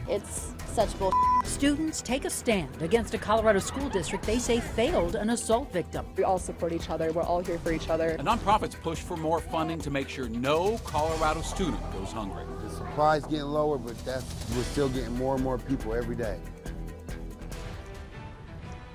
It's such bull. Students take a stand against a Colorado school district they say failed an assault victim. We all support each other. We're all here for each other. The nonprofits push for more funding to make sure no Colorado student goes hungry. The supply's getting lower, but we're still getting more and more people every day.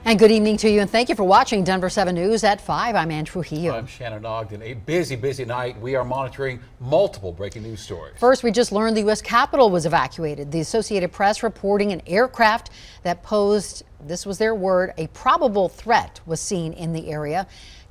And good evening to you, and thank you for watching Denver 7 News at 5. I'm Ann Trujillo. I'm Shannon Ogden. A busy night. We are monitoring multiple breaking news stories. First, we just learned the U.S. Capitol was evacuated. The Associated Press reporting an aircraft that posed, this was their word, a probable threat was seen in the area.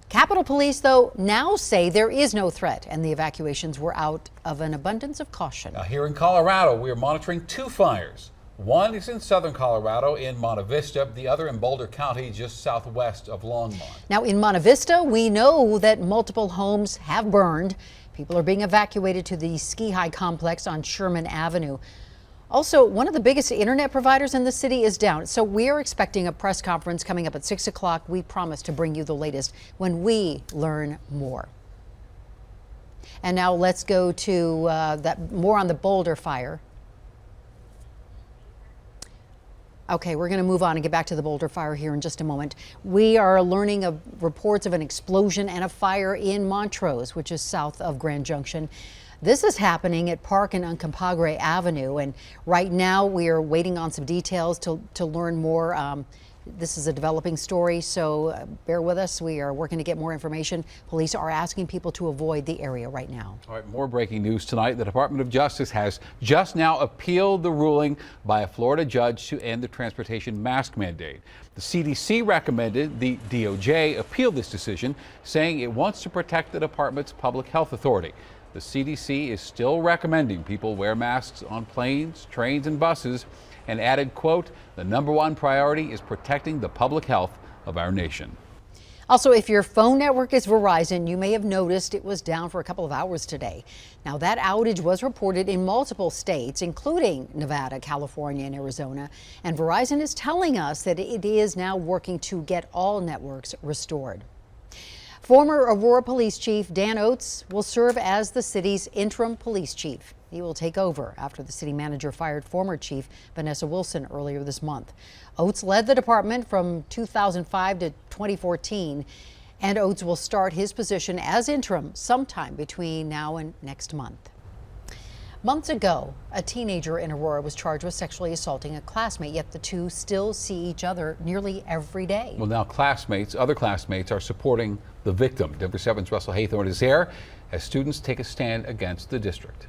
Capitol Police, though, now say there is no threat, and the evacuations were out of an abundance of caution. Now, here in Colorado, we are monitoring two fires. One is in southern Colorado in Monte Vista, the other in Boulder County, just southwest of Longmont. Now, in Monte Vista, we know that multiple homes have burned. People are being evacuated to the Ski High complex on Sherman Avenue. Also, one of the biggest internet providers in the city is down, so we are expecting a press conference coming up at 6 o'clock. We promise to bring you the latest when we learn more. And now let's go to more on the Boulder fire. Okay, we're going to move on and get back to the Boulder fire here in just a moment. We are learning of reports of an explosion and a fire in Montrose, which is south of Grand Junction. This is happening at Park and Uncompahgre Avenue, and right now we are waiting on some details to learn more. This is a developing story, so bear with us. We are working to get more information. Police are asking people to avoid the area right now. All right, more breaking news tonight. The Department of Justice has just now appealed the ruling by a Florida judge to end the transportation mask mandate. The CDC recommended the DOJ appeal this decision, saying it wants to protect the department's public health authority. The CDC is still recommending people wear masks on planes, trains, and buses, and added, quote, the #1 priority is protecting the public health of our nation. Also, if your phone network is Verizon, you may have noticed it was down for a couple of hours today. Now, that outage was reported in multiple states, including Nevada, California, and Arizona. And Verizon is telling us that it is now working to get all networks restored. Former Aurora Police Chief Dan Oates will serve as the city's interim police chief. He will take over after the city manager fired former chief Vanessa Wilson earlier this month. Oates led the department from 2005 to 2014, and Oates will start his position as interim sometime between now and next month. Months ago, a teenager in Aurora was charged with sexually assaulting a classmate, yet the two still see each other nearly every day. Well, now other classmates are supporting the victim. Denver 7's Russell Haythorne is there as students take a stand against the district.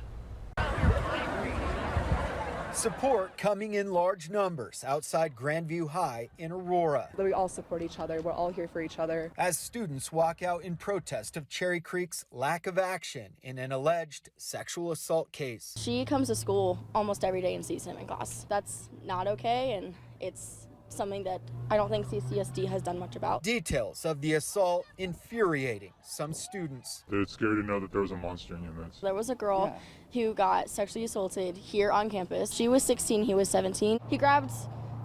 Support coming in large numbers outside Grandview High in Aurora. We all support each other. We're all here for each other. As students walk out in protest of Cherry Creek's lack of action in an alleged sexual assault case. She comes to school almost every day and sees him in class. That's not okay, and it's something that I don't think CCSD has done much about. Details of the assault infuriating some students. They're scared to know that there was a monster in your midst. There was a girl who got sexually assaulted here on campus. She was 16, he was 17. He grabbed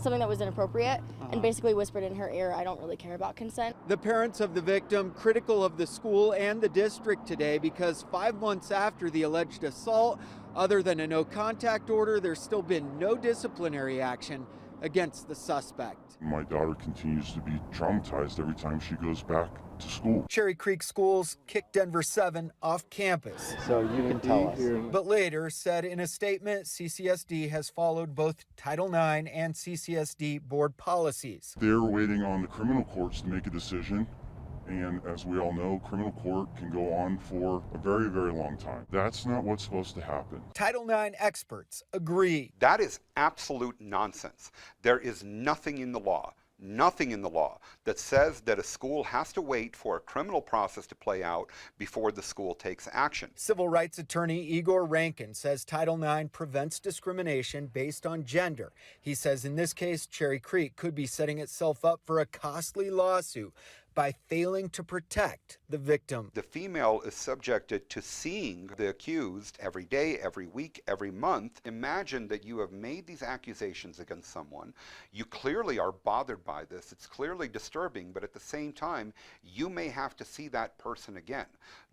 something that was inappropriate and basically whispered in her ear, "I don't really care about consent." The parents of the victim critical of the school and the district today because 5 months after the alleged assault, other than a no contact order, there's still been no disciplinary action against the suspect. My daughter continues to be traumatized every time she goes back to school. Cherry Creek schools kicked Denver 7 off campus. So you can tell us. But later said in a statement, CCSD has followed both Title IX and CCSD board policies. They're waiting on the criminal courts to make a decision. And as we all know, criminal court can go on for a very, very long time. That's not what's supposed to happen. Title IX experts agree. That is absolute nonsense. There is nothing in the law that says that a school has to wait for a criminal process to play out before the school takes action. Civil rights attorney Igor Rankin says Title IX prevents discrimination based on gender. He says in this case, Cherry Creek could be setting itself up for a costly lawsuit. by failing to protect the victim. The female is subjected to seeing the accused every day, every week, every month. Imagine that you have made these accusations against someone. You clearly are bothered by this. It's clearly disturbing, but at the same time, you may have to see that person again.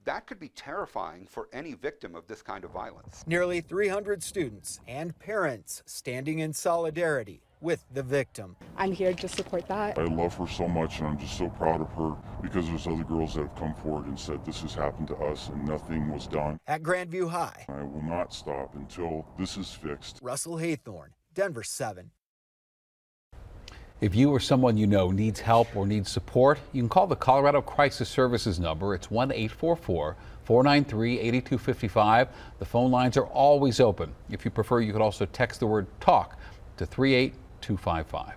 That could be terrifying for any victim of this kind of violence. Nearly 300 students and parents standing in solidarity with the victim. I'm here to support that. I love her so much, and I'm just so proud of her because there's other girls that have come forward and said this has happened to us and nothing was done. At Grandview High, I will not stop until this is fixed. Russell Haythorne, Denver 7. If you or someone you know needs help or needs support, you can call the Colorado Crisis Services number. It's 1-844-493-8255. The phone lines are always open. If you prefer, you could also text the word TALK to 38255.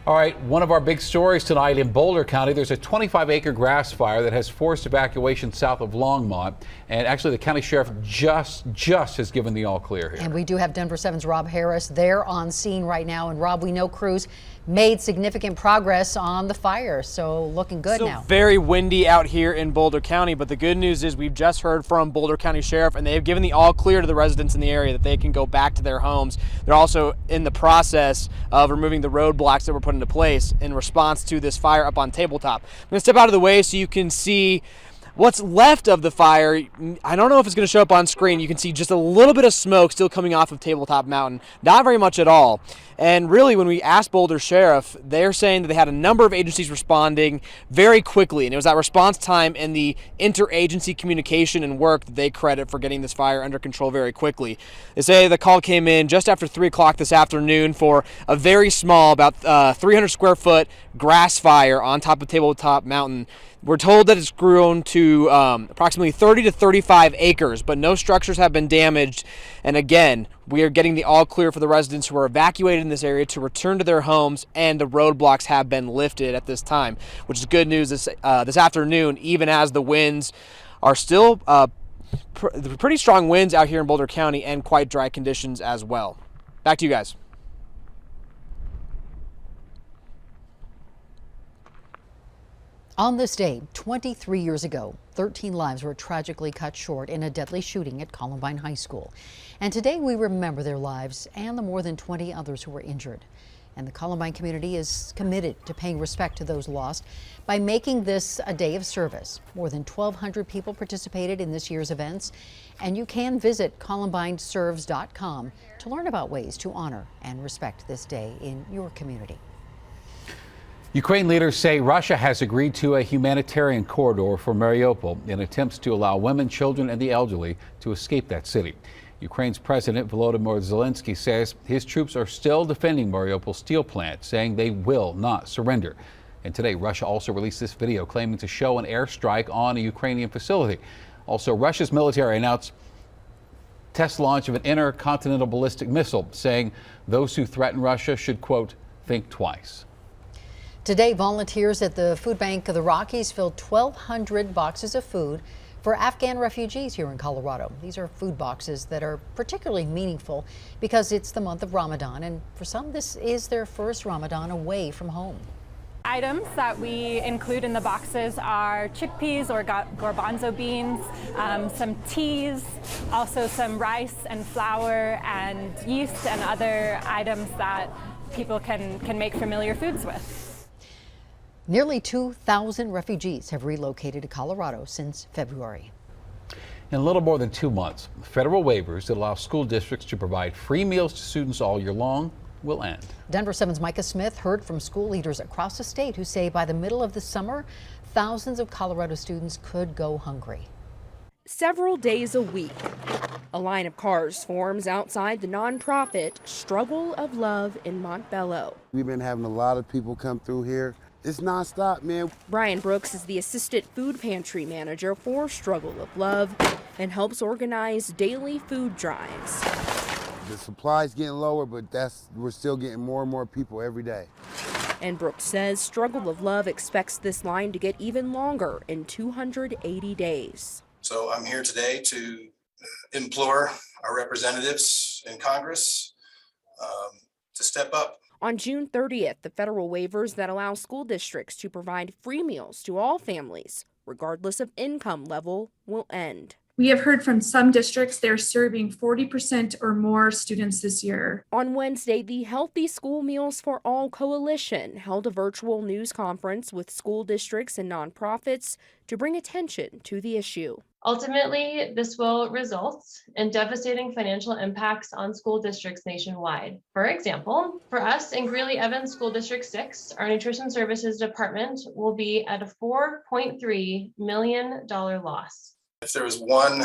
All right, one of our big stories tonight in Boulder County, there's a 25-acre grass fire that has forced evacuation south of Longmont. And actually, the county sheriff just has given the all clear here. And we do have Denver 7's Rob Harris there on scene right now. And Rob, we know crews made significant progress on the fire, so looking good now. Very windy out here in Boulder County, but the good news is we've just heard from Boulder County Sheriff, and they have given the all clear to the residents in the area that they can go back to their homes. They're also in the process of removing the roadblocks that were put into place in response to this fire up on Tabletop. I'm going to step out of the way so you can see what's left of the fire. I don't know if it's going to show up on screen. You can see just a little bit of smoke still coming off of Tabletop Mountain. Not very much at all. And really, when we asked Boulder Sheriff, they're saying that they had a number of agencies responding very quickly. And it was that response time and the interagency communication and work that they credit for getting this fire under control very quickly. They say the call came in just after 3 o'clock this afternoon for a very small, about 300 square foot grass fire on top of Tabletop Mountain. We're told that it's grown to approximately 30 to 35 acres, but no structures have been damaged. And again, we are getting the all clear for the residents who are evacuated in this area to return to their homes, and the roadblocks have been lifted at this time, which is good news this afternoon, even as the winds are still pretty strong winds out here in Boulder County and quite dry conditions as well. Back to you guys. On this day, 23 years ago, 13 lives were tragically cut short in a deadly shooting at Columbine High School. And today we remember their lives and the more than 20 others who were injured. And the Columbine community is committed to paying respect to those lost by making this a day of service. More than 1,200 people participated in this year's events, and you can visit columbineserves.com to learn about ways to honor and respect this day in your community. Ukraine leaders say Russia has agreed to a humanitarian corridor for Mariupol in attempts to allow women, children, and the elderly to escape that city. Ukraine's President Volodymyr Zelensky says his troops are still defending Mariupol steel plant, saying they will not surrender. And today, Russia also released this video claiming to show an airstrike on a Ukrainian facility. Also, Russia's military announced test launch of an intercontinental ballistic missile, saying those who threaten Russia should, quote, think twice. Today, volunteers at the Food Bank of the Rockies filled 1,200 boxes of food for Afghan refugees here in Colorado. These are food boxes that are particularly meaningful because it's the month of Ramadan, and for some, this is their first Ramadan away from home. Items that we include in the boxes are chickpeas or garbanzo beans, some teas, also some rice and flour and yeast and other items that people can make familiar foods with. Nearly 2,000 refugees have relocated to Colorado since February. In a little more than 2 months, federal waivers that allow school districts to provide free meals to students all year long will end. Denver 7's Micah Smith heard from school leaders across the state who say by the middle of the summer, thousands of Colorado students could go hungry. Several days a week, a line of cars forms outside the nonprofit Struggle of Love in Montbello. We've been having a lot of people come through here. It's nonstop, man. Brian Brooks is the assistant food pantry manager for Struggle of Love and helps organize daily food drives. The supply's getting lower, but we're still getting more and more people every day. And Brooks says Struggle of Love expects this line to get even longer in 280 days. So I'm here today to implore our representatives in Congress to step up. On June 30th, the federal waivers that allow school districts to provide free meals to all families, regardless of income level, will end. We have heard from some districts they're serving 40% or more students this year. On Wednesday, the Healthy School Meals for All Coalition held a virtual news conference with school districts and nonprofits to bring attention to the issue. Ultimately, this will result in devastating financial impacts on school districts nationwide. For example, for us in Greeley-Evans School District 6, our Nutrition Services Department will be at a $4.3 million loss. If there was one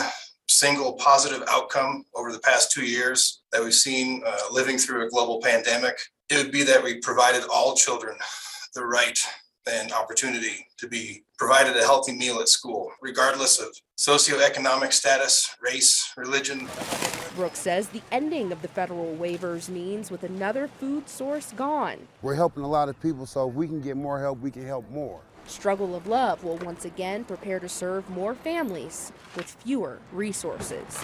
single positive outcome over the past 2 years that we've seen living through a global pandemic, it would be that we provided all children the right and opportunity to be provided a healthy meal at school, regardless of socioeconomic status, race, religion. Brooks says the ending of the federal waivers means with another food source gone, We're helping a lot of people, so if we can get more help, we can help more. Struggle of Love will once again prepare to serve more families with fewer resources.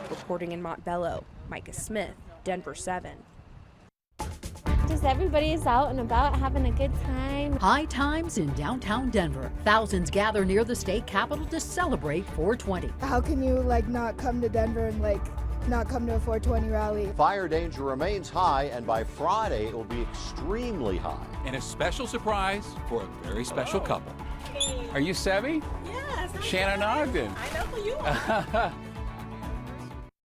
Reporting in Montbello, Micah Smith, Denver 7. Just everybody's out and about having a good time. High times in downtown Denver. Thousands gather near the state capitol to celebrate 420. How can you not come to Denver and not come to a 420 rally? Fire danger remains high, and by Friday it will be extremely high. And a special surprise for a very special couple. Are you Sebi? Yes. Shannon Ogden. I know who you are.